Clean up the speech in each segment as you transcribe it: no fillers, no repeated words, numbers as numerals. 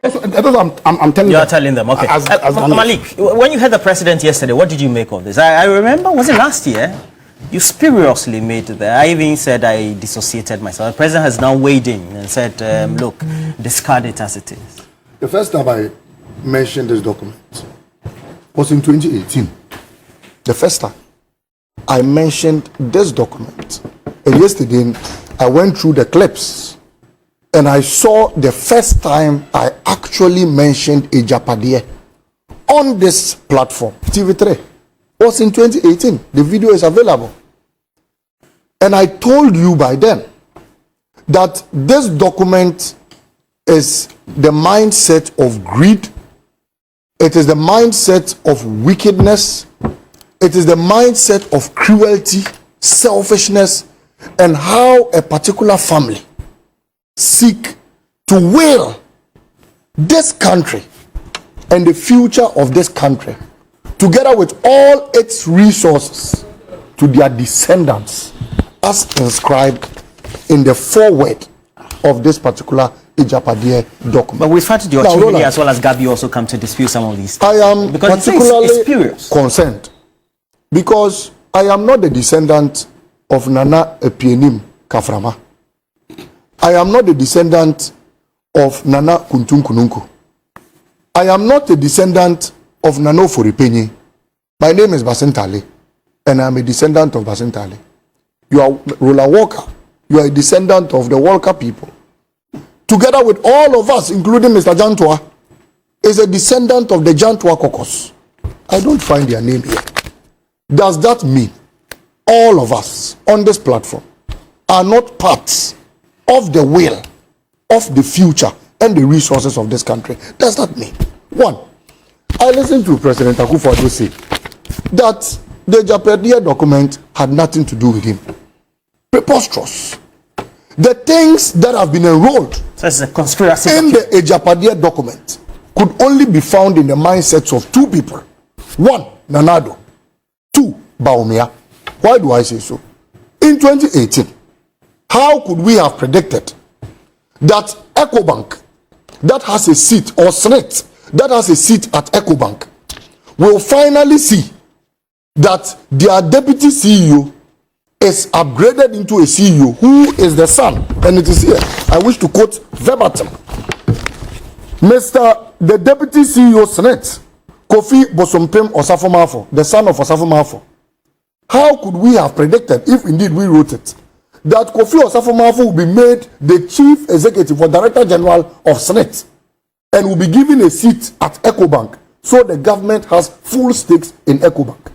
That's what I'm telling you. You are telling them, okay. Malik, when you heard the president yesterday, what did you make of this? I remember, was it last year? You spuriously made it there. I even said I dissociated myself. The president has now weighed in and said, look, discard it as it is. The first time I mentioned this document was in 2018. The first time I mentioned this document. And yesterday, I went through the clips and I saw the first time I actually mentioned Agyapadea on this platform, TV3. Was in 2018. The video is available. And I told you by then that this document is the mindset of greed. It is the mindset of wickedness. It is the mindset of cruelty, selfishness, and how a particular family seek to will this country and the future of this country together with all its resources to their descendants as inscribed in the foreword of this particular Agyapadea document. But we've had the opportunity as well as Gabby also come to dispute some of these things. I am particularly concerned because I am not the descendant of Nana Akyeam Kaframa. I am not the descendant of Nana Kuntunkununku. I am not a descendant of Nano Foripenyi. My name is Basintale, and I am a descendant of Basintale. You are Rola Walker. You are a descendant of the Walker people. Together with all of us, including Mr. Jantua, is a descendant of the Jantua caucus. I don't find their name here. Does that mean all of us on this platform are not parts of the will of the future and the resources of this country? Does that mean? One, I listened to President Akufo-Addo say that the Agyapadea document had nothing to do with him. Preposterous. The things that have been enrolled so it's a conspiracy in the Agyapadea document could only be found in the mindsets of two people. One, Nanado. Two, Baumia. Why do I say so? In 2018, how could we have predicted that EcoBank, that has a seat, or Senate, that has a seat at EcoBank, will finally see that their deputy CEO is upgraded into a CEO who is the son, and it is here. I wish to quote verbatim. The deputy CEO Senate, Kofi Bosompem Osafo-Maafo, the son of Osafo-Maafo. How could we have predicted, if indeed we wrote it, that Kofi Osafo-Maafo will be made the chief executive or director general of Senate and will be given a seat at EcoBank, so the government has full stakes in EcoBank?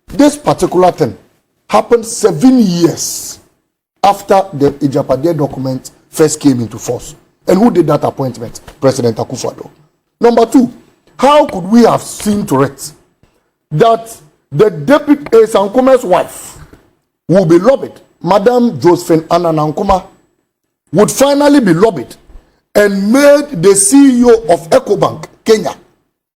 This particular thing happened 7 years after the Agyapadea document first came into force. And who did that appointment? President Akufo-Addo. Number two, how could we have seen to it that the deputy Sankuma's wife will be lobbied, Madam Josephine Anna Nankuma, would finally be lobbied and made the CEO of EcoBank, Kenya,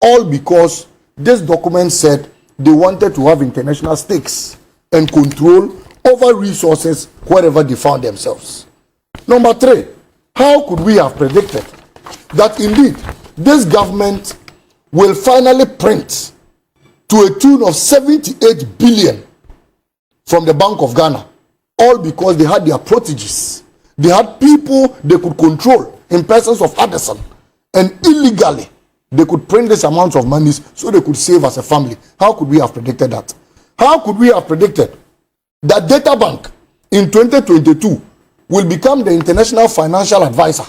all because this document said they wanted to have international stakes and control over resources wherever they found themselves. Number three, how could we have predicted that indeed this government will finally print to a tune of 78 billion from the Bank of Ghana, all because they had their proteges. They had people they could control in persons of Addison, and illegally they could print this amount of money so they could save as a family. How could we have predicted that? How could we have predicted that Data Bank in 2022 will become the international financial advisor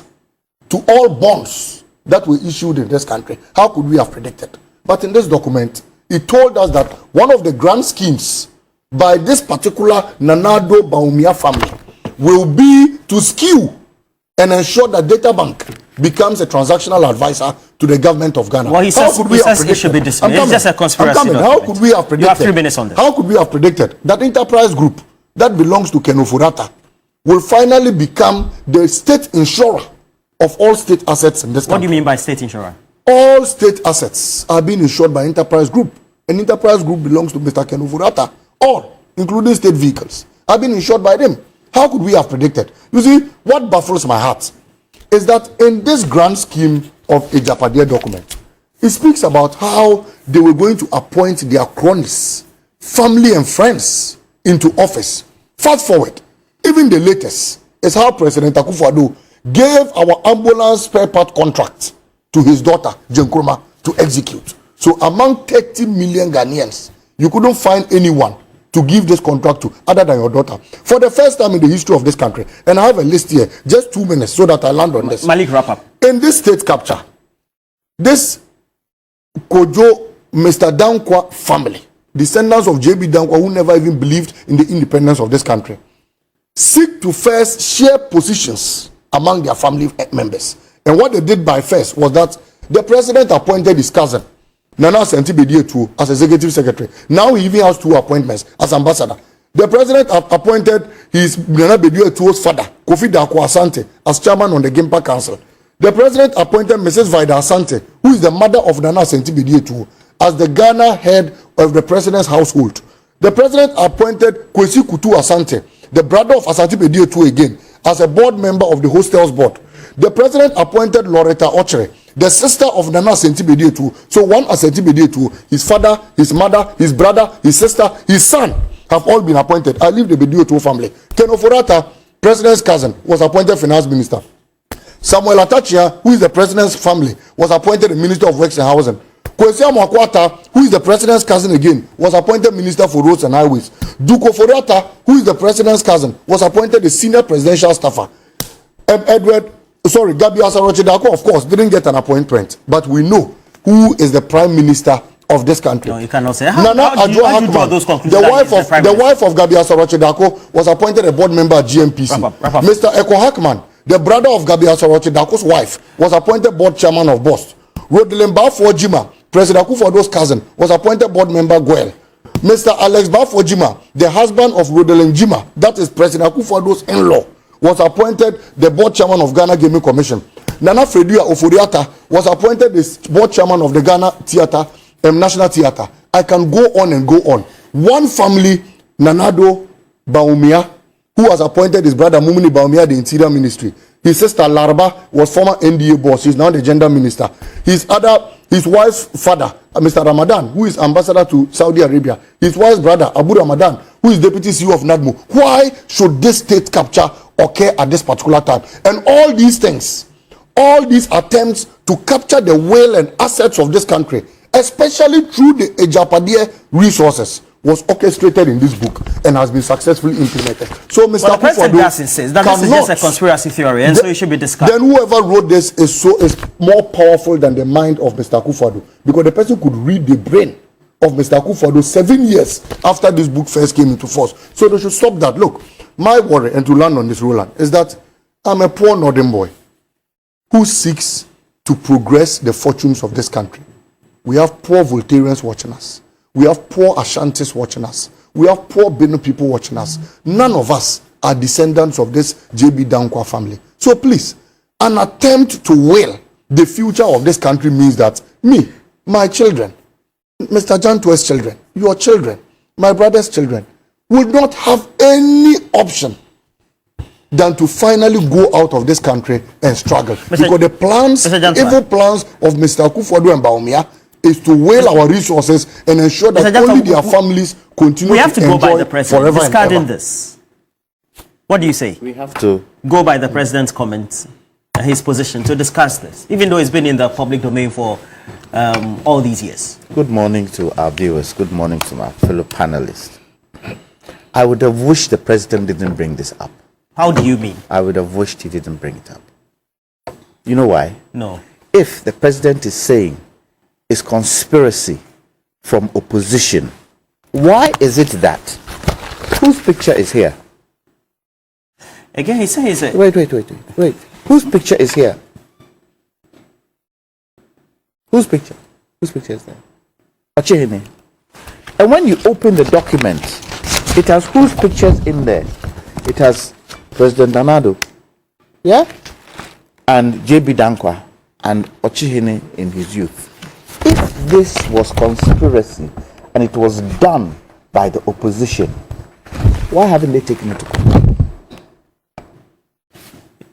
to all bonds that were issued in this country? How could we have predicted? But in this document, it told us that one of the grand schemes by this particular Nanado Baumia family will be to skew and ensure that Data Bank becomes a transactional advisor to the government of Ghana. Well, he says it should be dismissed. It's just a conspiracy. How could we have predicted? You have 3 minutes on this. How could we have predicted that Enterprise Group that belongs to Kenofurata will finally become the state insurer of all state assets in this country? What do you mean by state insurer? All state assets are being insured by Enterprise Group. And Enterprise Group belongs to Mr. Kenofurata. All, including state vehicles, are being insured by them. How could we have predicted? You see, what baffles my heart is that in this grand scheme of Agyapadea document. It speaks about how they were going to appoint their cronies, family and friends into office. Fast forward, even the latest is how President Akufo-Addo gave our ambulance spare part contract to his daughter, Jenkroma, to execute. So among 30 million Ghanaians, you couldn't find anyone to give this contract to other than your daughter. For the first time in the history of this country, and I have a list here, just 2 minutes so that I land on this. Malik, wrap up. In this state capture, this Kojo, Mr. Dankwa family, descendants of JB Dankwa who never even believed in the independence of this country, seek to first share positions among their family members. And what they did by first was that the president appointed his cousin, Nana Sentibedie, as executive secretary. Now he even has 2 appointments as ambassador. The president appointed his Nana Bedietu's father, Kofi Dankwa Asante, as chairman on the Gimpa Council. The president appointed Mrs. Vida Asante, who is the mother of Nana Sentibedie, as the Ghana head of the president's household. The president appointed Kwesi Kutu Asante, the brother of Asante Bedie again, as a board member of the hostels board. The president appointed Loretta Ochere, the sister of Nana Sentibedie. So one Asante Bedie, his father, his mother, his brother, his sister, his son have all been appointed. I leave the Bedie family. Ken Oforata, president's cousin, was appointed finance minister. Samuel Atachia, who is the president's family, was appointed the minister of works and housing. Kwesi Amoakwata, who is the president's cousin again, was appointed minister for roads and highways. Duko Foriata, who is the president's cousin, was appointed the senior presidential staffer. Gabby Asarotchedako, of course, didn't get an appointment, but we know who is the prime minister of this country. No, you cannot say. How do you draw those conclusions? The wife of Gabby Asarotchedako was appointed a board member at GMPC. Wrap up. Mr. Eko Hackman, the brother of Gabby Asarotchedako's wife, was appointed board chairman of BOST. Rodelin Bafo-Jima, President Akufo-Addo's cousin, was appointed board member Gwel. Mr. Alex Bafo-Jima, the husband of Rodelin Jima, that is President Akufo-Addo's in-law, was appointed the board chairman of Ghana Gaming Commission. Nana Fredua Oforiata was appointed the board chairman of the Ghana Theatre, National Theatre. I can go on and go on. One family, Nanado Baumia, who was appointed his brother Mumini Baumia, the Interior Ministry. His sister Laraba was former NDA boss. She's now the gender minister. His wife's father, Mr. Ramadan, who is ambassador to Saudi Arabia. His wife's brother, Abu Ramadan, who is deputy CEO of NADMO. Why should this state capture occur at this particular time? And all these things, all these attempts to capture the will and assets of this country, especially through the Agyapadea resources, was orchestrated in this book and has been successfully implemented. So Mr. Well, the president says that this is just a conspiracy theory, and so it should be discussed. Then whoever wrote this is more powerful than the mind of Mr. Akufo-Addo, because the person could read the brain of Mr. Akufo-Addo 7 years after this book first came into force. So they should stop that. Look, my worry, and to land on this, Roland, is that I'm a poor northern boy who seeks to progress the fortunes of this country. We have poor Voltarians watching us. We have poor Ashantis watching us. We have poor Benue people watching us. None of us are descendants of this JB Dankwa family. So please, an attempt to will the future of this country means that me, my children, Mr. Jantue's children, your children, my brother's children, will not have any option than to finally go out of this country and struggle. Because the plans, evil plans of Mr. Akufo-Addo and Baumia, is to whale our resources and ensure that only their families continue we have to go by the forever president discarding and ever. This. What do you say? We have to go by the president's comments, his position, to discuss this, even though it's been in the public domain for all these years. Good morning to our viewers. Good morning to my fellow panelists. I would have wished the president didn't bring this up. How do you mean? I would have wished he didn't bring it up. You know why? No. If the president is saying it's conspiracy from opposition, why is it that? Whose picture is here? Again, he says it. Wait. Whose picture is here? Whose picture? Whose picture is there? Achihene. And when you open the document, it has whose pictures in there? It has President Nanado, yeah, and JB Dankwa and Ochihene in his youth. If this was conspiracy and it was done by the opposition, why haven't they taken it to court?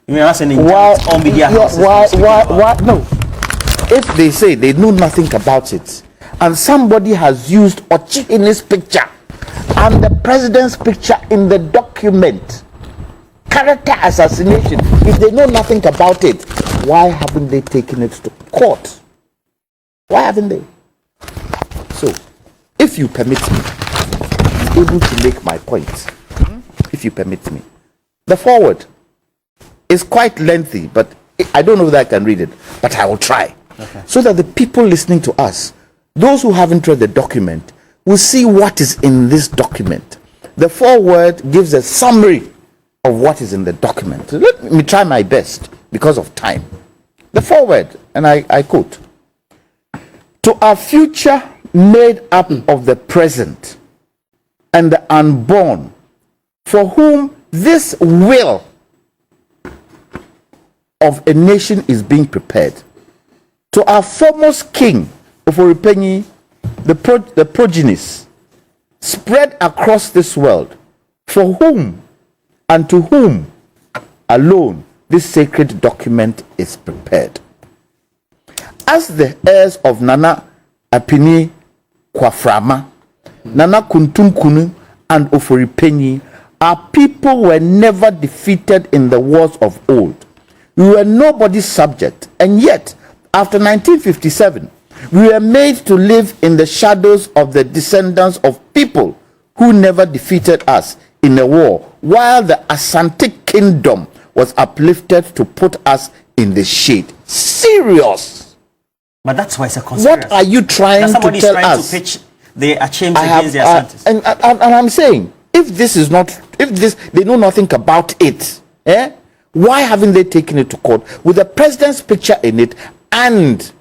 You mean asking why on media houses? Why? No. if they say they know nothing about it, and somebody has used Ochihine's picture and the president's picture in the document, character assassination, if they know nothing about it, why haven't they taken it to court? Why haven't they? So, if you permit me, I'm able to make my point. If you permit me. The foreword is quite lengthy, but I don't know whether I can read it, but I will try. Okay. So that the people listening to us, those who haven't read the document, will see what is in this document. The foreword gives a summary of what is in the document. Let me try my best because of time. The foreword, and I quote, "To our future made up of the present and the unborn, for whom this will of a nation is being prepared. To our foremost king, Oforipenyi, the progenies, spread across this world, for whom and to whom alone this sacred document is prepared. As the heirs of Nana Apini Kwaframa, Nana Kuntunkunu, and Oforipenyi, our people were never defeated in the wars of old. We were nobody's subject, and yet, after 1957, we were made to live in the shadows of the descendants of people who never defeated us in a war, while the Asante kingdom was uplifted to put us in the shade." Serious. But that's why it's a conspiracy. What are you trying to tell us? To pitch the Akyem against the Asantes. And I'm saying, if this is not, if this, they know nothing about it, why haven't they taken it to court with the president's picture in it and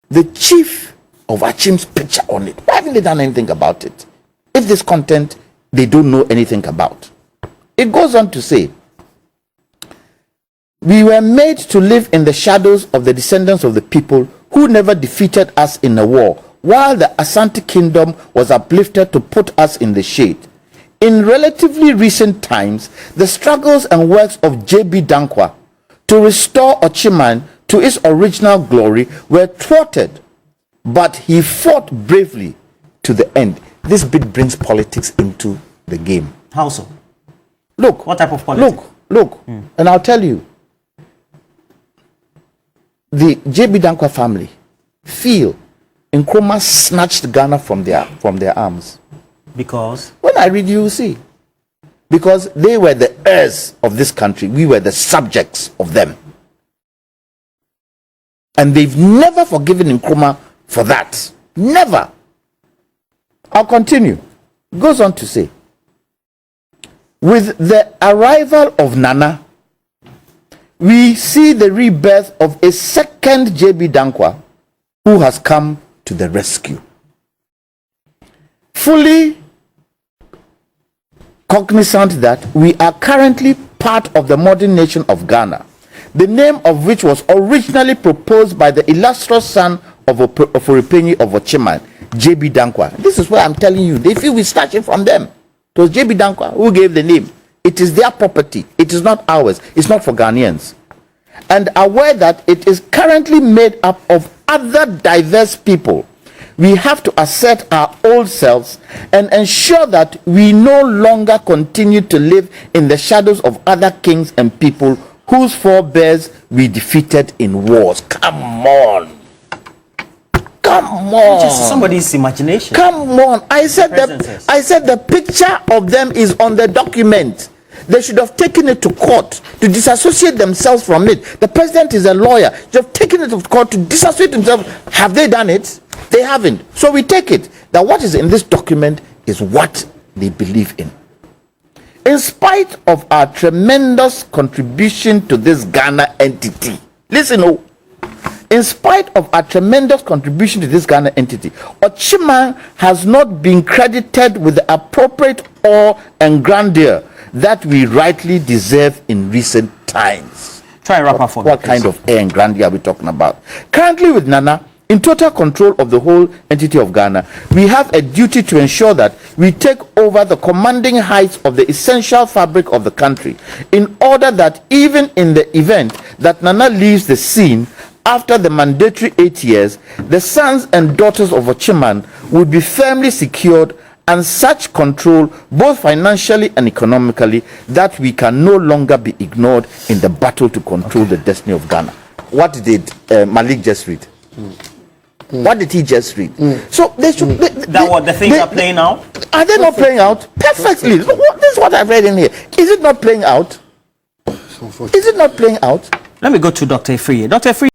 the chief of Akyem's picture on it? Why haven't they done anything about it? If this content they don't know anything about. It goes on to say, "We were made to live in the shadows of the descendants of the people who never defeated us in a war, while the Asante kingdom was uplifted to put us in the shade. In relatively recent times, the struggles and works of J.B. Dankwa to restore Ochiman to its original glory were thwarted, but he fought bravely to the end." This bit brings politics into the game. How so? Look. What type of politics? Look. And I'll tell you. The J.B. Dankwa family feel Nkrumah snatched Ghana from their arms. Because? When I read, you will see. Because they were the heirs of this country. We were the subjects of them. And they've never forgiven Nkrumah for that. Never. I'll continue. Goes on to say, "With the arrival of Nana, we see the rebirth of a second J.B. Dankwa who has come to the rescue. Fully cognizant that we are currently part of the modern nation of Ghana, the name of which was originally proposed by the illustrious son of Oforipenyi of Ochiman, J.B. Dankwa." This is what I'm telling you. They feel we started from them. It was J.B. Dankwa who gave the name. It is their property. It is not ours. It's not for Ghanaians. And aware that it is currently made up of other diverse people, we have to assert our old selves and ensure that we no longer continue to live in the shadows of other kings and people whose forebears we defeated in wars. Come on. Come on. Just somebody's imagination. Come on. I said the picture of them is on the document. They should have taken it to court to disassociate themselves from it. The president is a lawyer. They have taken it to court to disassociate themselves. Have they done it? They haven't. So we take it that what is in this document is what they believe in. In spite of our tremendous contribution to this Ghana entity, listen, in spite of our tremendous contribution to this Ghana entity, Ochiman has not been credited with the appropriate awe and grandeur that we rightly deserve in recent times. Try and wrap up for me. What kind of awe and grandeur are we talking about? Currently with Nana in total control of the whole entity of Ghana, we have a duty to ensure that we take over the commanding heights of the essential fabric of the country, in order that even in the event that Nana leaves the scene, after the mandatory 8 years, the sons and daughters of Akyem would be firmly secured and such control, both financially and economically, that we can no longer be ignored in the battle to control the destiny of Ghana. What did Malik just read? What did he just read? So they should. The things are playing out. Are they not playing out perfectly? This is what I've read in here. Is it not playing out? Is it not playing out? Let me go to Dr. Efriye. Dr. Efriye.